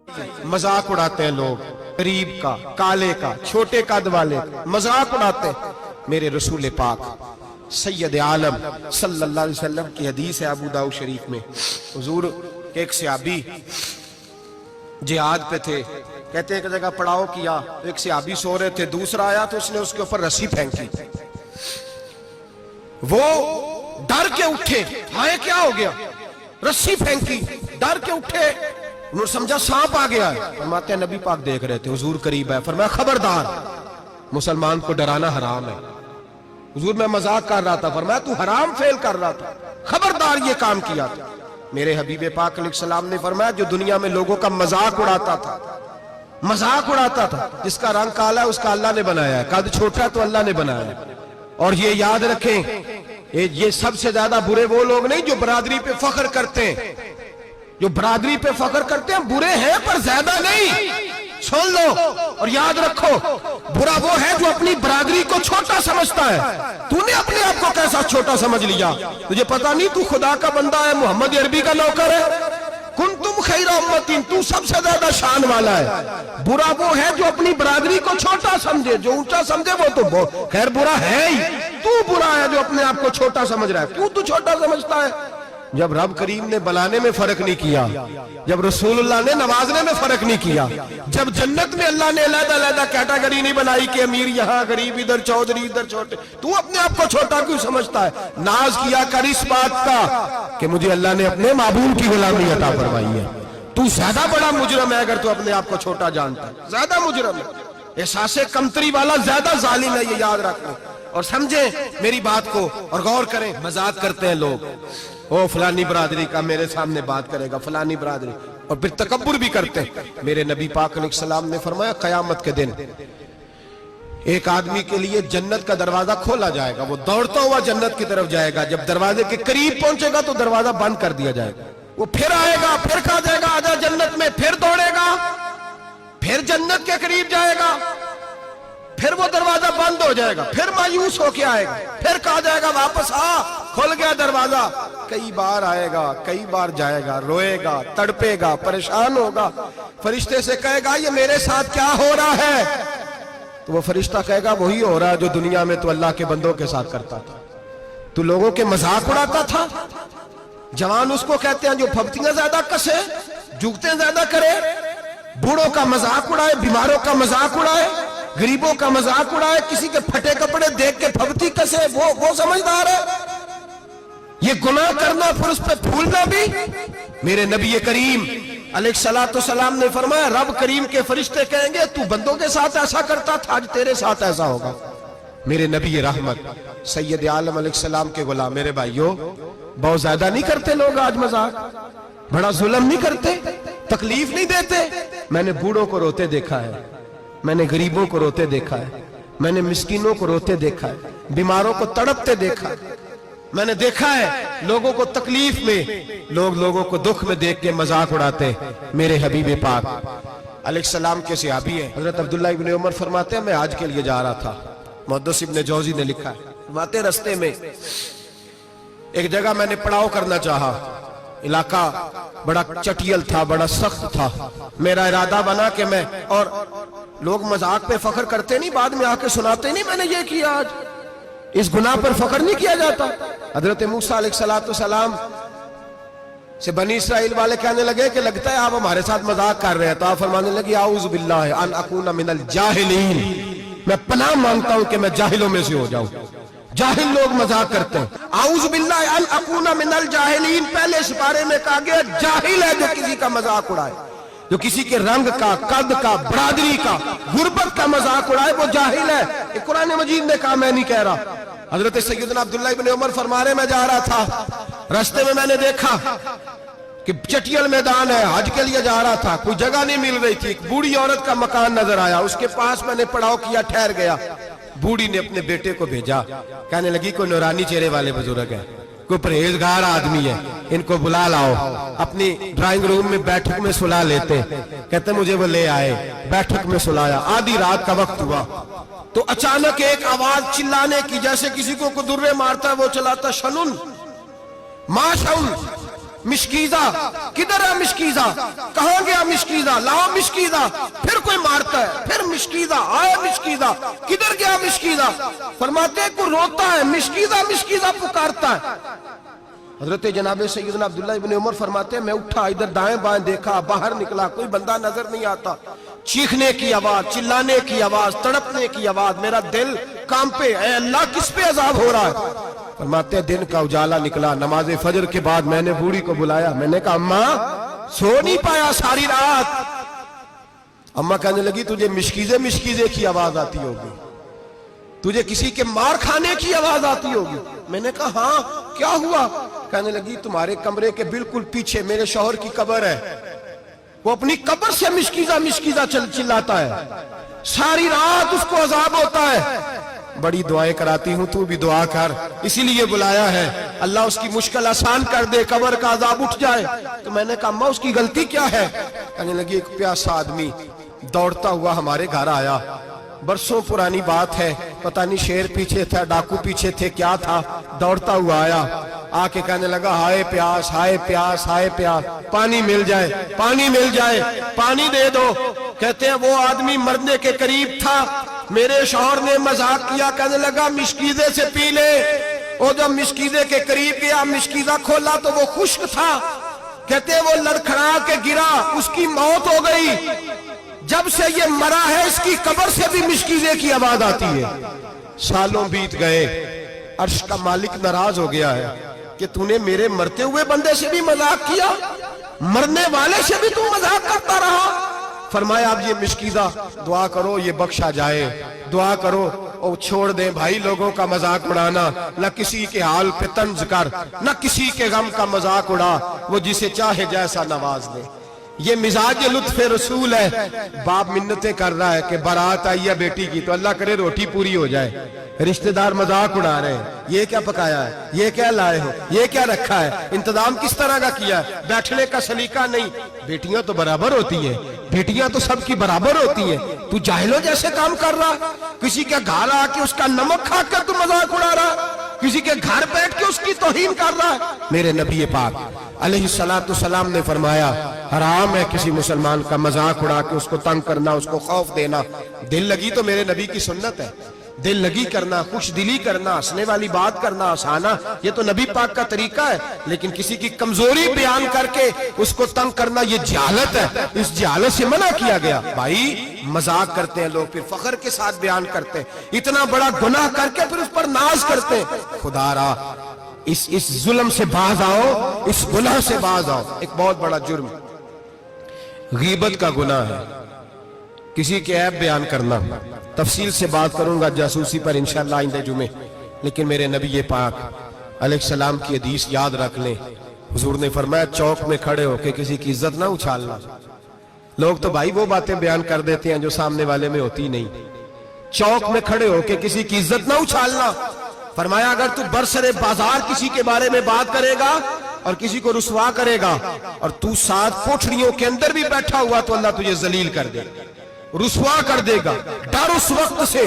मजाक उड़ाते हैं लोग, गरीब का, काले का, छोटे कद वाले मजाक उड़ाते हैं। मेरे रसूल पाक सैयद आलम सल्लल्लाहु अलैहि वसल्लम की हदीस है अबू दाऊद शरीफ में। हुजूर के एक सहाबी जिहाद पे थे, कहते हैं एक जगह पड़ाव किया, एक सहाबी सो रहे थे, दूसरा आया तो उसने उसके ऊपर रस्सी फेंकी। वो डर के उठे, हाय क्या हो गया, रस्सी फेंकी, डर के उठे, उन्होंने समझा सांप आ गया है। फरमाते हैं नबी पाक देख रहे थे, हुजूर करीब है, फरमाया खबरदार, मुसलमान को डराना हराम है। हुजूर मैं मजाक कर रहा था, फरमाया तू हराम फेल कर रहा था, खबरदार ये काम किया था। मेरे हबीब पाक अलैहिस्सलाम ने फरमाया जो दुनिया में लोगों का मजाक उड़ाता था, मजाक उड़ाता था, जिसका रंग काला है उसका अल्लाह ने बनाया है, कद छोटा है तो अल्लाह ने बनाया है। और ये याद रखें, ये सबसे ज्यादा बुरे वो लोग नहीं जो बरादरी पे फख्र करते हैं, जो बरादरी पे फख्र करते हैं बुरे हैं पर ज्यादा नहीं। सुन लो और याद रखो, बुरा वो है जो अपनी बरादरी को छोटा समझता है। तूने अपने आप को कैसा छोटा समझ लिया, तुझे पता नहीं तू खुदा का बंदा है, मोहम्मद अरबी का नौकर है। कुंतुम खैरा उम्मतिन, तू सबसे ज्यादा शान वाला है। बुरा वो है जो अपनी बरादरी को छोटा समझे, जो ऊंचा समझे वो तो खैर बुरा है ही। तू बुरा है जो अपने आप को छोटा समझ रहा है, क्यों तू छोटा समझता है? जब रब करीम ने बनाने में फर्क नहीं किया, जब रसूलुल्लाह ने नवाजने में फर्क नहीं किया, जब जन्नत में अल्लाह ने अलग-अलग कैटेगरी नहीं बनाई कि अमीर यहाँ, गरीब इधर, चौधरी इधर, छोटे, तू अपने आप को छोटा क्यों समझता है? नाज किया कर इस बात का कि मुझे अल्लाह ने अपने महबूब की गुलामी अता फरमाई है। तू ज्यादा बड़ा मुजरम है अगर तू अपने आप को छोटा जानता है, ज्यादा मुजरम है, एहसासे कमतरी वाला ज्यादा जालिम है, ये याद रखो और समझे मेरी बात को और गौर करें। मजाक करते हैं लोग, ओ फलानी बरादरी का मेरे सामने बात करेगा, फलानी बरादरी, और फिर तकब्बुर भी करते हैं। मेरे नबी पाक अलैहिस्सलाम ने फरमाया कयामत के दिन एक आदमी के लिए जन्नत का दरवाजा खोला जाएगा, वो दौड़ता हुआ जन्नत की तरफ जाएगा, जब दरवाजे के करीब पहुंचेगा तो दरवाजा बंद कर दिया जाएगा। वो फिर आएगा, फिर कहा जाएगा आजा जन्नत में, फिर दौड़ेगा, फिर जन्नत के करीब जाएगा, फिर वो दरवाजा बंद हो जाएगा, फिर मायूस होके आएगा, फिर कहा जाएगा वापस आ, खुल गया दरवाजा। कई बार आएगा, कई बार जाएगा, रोएगा, तड़पेगा, परेशान होगा, फरिश्ते से कहेगा ये मेरे साथ क्या हो रहा है? तो वो फरिश्ता कहेगा वही हो रहा है जो दुनिया में तो अल्लाह के बंदों के साथ करता था, तू लोगों के मजाक उड़ाता था। जवान उसको कहते हैं जो फब्तियां ज्यादा कसे, जुगते ज्यादा करे, बूढ़ों का मजाक उड़ाए, बीमारों का मजाक उड़ाए, गरीबों का मजाक उड़ाए, किसी के फटे कपड़े देख के फबती कसे, वो समझदार है। ये गुनाह करना फिर उस पर फूलना भी। मेरे नबी करीम अलैहिस्सलातु सलाम ने फरमाया रब करीम के फरिश्ते कहेंगे तू बंदों के साथ ऐसा करता था, आज तेरे साथ ऐसा होगा। मेरे नबी रहमत सैयद आलम अलैहिस्सलाम के गुलाम, मेरे भाइयों बहुत ज्यादा नहीं करते लोग आज मजाक, बड़ा जुल्म नहीं करते, तकलीफ नहीं देते। मैंने बूढ़ों को रोते देखा है, मैंने गरीबों को रोते देखा है, मैंने मिस्कीनों को रोते देखा है, बीमारों को तड़पते देखा है, मैंने देखा है लोगों को तकलीफ में, लोगों को दुख में देख के मजाक उड़ाते। मेरे हबीब पाक अलैहिस्सलाम के सहाबी है हजरत अब्दुल्लाह इब्न उमर फरमाते हैं मैं आज के लिए जा रहा था, मुहद्दिस इब्न जौजी ने लिखा है, फरमाते रस्ते में एक जगह मैंने पड़ाव करना चाहा, इलाका बड़ा चटियल था, बड़ा सख्त था, मेरा इरादा बना कि मैं, और लोग मजाक पे फख्र करते नहीं, बाद में आके सुनाते नहीं मैंने ये किया, आज इस गुनाह पर फख्र नहीं किया जाता। हजरत मूसा अलैहिस्सलातु सलाम से बनी इस्राइल वाले कहने लगे कि लगता है आप हमारे साथ मजाक कर रहे हैं, तो आप फरमाने लगे आऊज़ु बिल्लाहि अन अकूना मिनल जाहिलीन, मैं पनाह मांगता हूं कि मैं जाहिलों में से हो जाऊं। जाहिल लोग मजाक करते हैं, आऊज़ु बिल्लाहि अन अकूना मिनल जाहिलीन, पहले इस बारे में कहा गया जाहिल है जो किसी का मजाक उड़ाए, जो किसी के रंग का, कद का, बरादरी का, गुर्बत का मजाक उड़ाए वो जाहिल है। कुरान मजीद ने कहा, मैं नहीं कह रहा। हजरत सैयदना अब्दुल्लाह इब्न उमर फरमा रहे मैं जा रहा था, रास्ते में मैंने देखा कि चटियल मैदान है, हज के लिए जा रहा था, कोई जगह नहीं मिल रही थी, एक बूढ़ी औरत का मकान नजर आया, उसके पास मैंने पड़ाव किया, ठहर गया। बूढ़ी ने अपने बेटे को भेजा, कहने लगी कोई नूरानी चेहरे वाले बुजुर्ग है, कोई परहेजगार आदमी है, इनको बुला लाओ। अपनी ड्राइंग रूम में बैठक में सुला लेते, कहते मुझे वो ले आए, बैठक में सुलाया, आधी रात का वक्त हुआ तो अचानक एक आवाज चिल्लाने की, जैसे किसी को कुदुर्रे मारता है वो चलाता, शनुन माशाउन, مشکیزہ کدھر ہے مشکیزہ, کہاں گیا مشکیزہ, لاؤ مشکیزہ. پھر کوئی مارتا ہے, پھر مشکیزہ, آیا مشکیزہ, کدھر گیا مشکیزہ. فرماتے ہیں کوئی روتا ہے, مشکیزہ مشکیزہ پکارتا ہے. حضرت جناب سیدنا عبداللہ ابن عمر فرماتے ہیں میں اٹھا, ادھر دائیں بائیں دیکھا, باہر نکلا, کوئی بندہ نظر نہیں آتا. چیخنے کی آواز, چلانے کی آواز, تڑپنے کی آواز, میرا دل کانپے, اے اللہ کس پہ عذاب ہو رہا ہے. فرماتے ہیں دن کا اجالا نکلا, نماز فجر کے بعد میں نے بوڑھی کو بلایا, میں نے کہا اماں سو نہیں پایا ساری رات. اماں کہنے لگی تجھے مشکیزے مشکیزے کی آواز آتی ہوگی, تجھے کسی کے مار کھانے کی آواز آتی ہوگی. میں نے کہا ہاں کیا ہوا. کہنے لگی تمہارے کمرے کے بالکل پیچھے میرے شوہر کی قبر ہے, وہ اپنی قبر سے مشکیزہ مشکیزہ چلاتا ہے, ساری رات اس کو عذاب ہوتا ہے. بڑی دعائیں کراتی ہوں, تو بھی دعا کر, اسی لیے بلایا ہے, اللہ اس کی مشکل آسان کر دے, قبر کا عذاب اٹھ جائے. تو میں نے کہا اماں اس کی غلطی کیا ہے. کہنے لگی ایک پیاسا آدمی دوڑتا ہوا ہمارے گھر آیا, برسوں پرانی بات ہے, پتہ نہیں شیر پیچھے تھا, ڈاکو پیچھے تھے, کیا تھا, دوڑتا ہوا آیا, آ کے کہنے لگا ہائے پیاس, ہائے پیاس, ہائے پیاس, پانی مل جائے, پانی مل جائے, پانی دے دو. کہتے ہیں وہ آدمی مرنے کے قریب تھا, میرے شوہر نے مذاق کیا, کہنے لگا مشکیزے سے پی لے. وہ جب مشکیزے کے قریب گیا, مشکیزہ کھولا تو وہ خشک تھا. کہتے ہیں وہ لڑکھڑا کے گرا, اس کی موت ہو گئی. جب سے یہ مرا ہے اس کی قبر سے بھی مشکیزے کی آواز آتی ہے. سالوں بیت گئے, عرش کا مالک ناراض ہو گیا ہے کہ تو نے میرے مرتے ہوئے بندے سے بھی مذاق کیا, مرنے والے سے بھی تو مذاق کرتا رہا. فرمایا اب یہ مشکیزہ دعا کرو یہ بخشا جائے, دعا کرو اور چھوڑ دیں بھائی لوگوں کا مذاق اڑانا, نہ کسی کے حال پہ طنز کر, نہ کسی کے غم کا مذاق اڑا, وہ جسے چاہے جیسا نواز دے. یہ مزاج لطف رسول ہے. باپ منتیں کر رہا ہے کہ بارات آئی ہے بیٹی کی, تو اللہ کرے روٹی پوری ہو جائے. رشتہ دار مذاق اڑا رہے ہیں, یہ کیا پکایا ہے, یہ کیا لائے ہو, یہ کیا رکھا ہے, انتظام کس طرح کا کیا ہے, بیٹھنے کا سلیقہ نہیں. بیٹیاں تو برابر ہوتی ہیں, بیٹیاں تو سب کی برابر ہوتی ہیں. تو جاہلوں جیسے کام کر رہا, کسی کے گھر آ کے اس کا نمک کھا کر تو مذاق اڑا رہا, کسی کے گھر بیٹھ کے اس کی توہین کر رہا ہے. میرے نبی پاک علیہ السلام نے فرمایا حرام ہے کسی مسلمان کا مذاق اڑا کے اس کو تنگ کرنا, اس کو خوف دینا. دل لگی تو میرے نبی کی سنت ہے, دل لگی کرنا, خوش دلی کرنا, ہنسنے والی بات کرنا, ہنسانا, یہ تو نبی پاک کا طریقہ ہے. لیکن کسی کی کمزوری بیان کر کے اس کو تنگ کرنا یہ جہالت ہے, اس جہالت سے منع کیا گیا. بھائی مذاق کرتے ہیں لوگ, پھر فخر کے ساتھ بیان کرتے ہیں, اتنا بڑا گناہ کر کے پھر اس پر ناز کرتے ہیں. خدا را اس ظلم سے باز آؤ, اس گناہ سے باز آؤ. ایک بہت بڑا جرم غیبت کا گناہ ہے, کسی کے عیب بیان کرنا. تفصیل سے بات کروں گا جاسوسی پر انشاءاللہ آئندہ جمعے. لیکن میرے نبی پاک علیہ السلام کی حدیث یاد رکھ لیں. حضور نے فرمایا چوک میں کھڑے ہو کے کسی کی عزت نہ اچھالنا. لوگ تو بھائی وہ باتیں بیان کر دیتے ہیں جو سامنے والے میں ہوتی نہیں. چوک میں کھڑے ہو کے کسی کی عزت نہ اچھالنا. فرمایا اگر تو برسر بازار کسی کے بارے میں بات کرے گا اور کسی کو رسوا کرے گا اور تو ساتھ کوٹھڑیوں کے اندر بھی بیٹھا ہوا, تو اللہ تجھے ذلیل کر دے, رسوا کر دے گا. ڈر اس وقت سے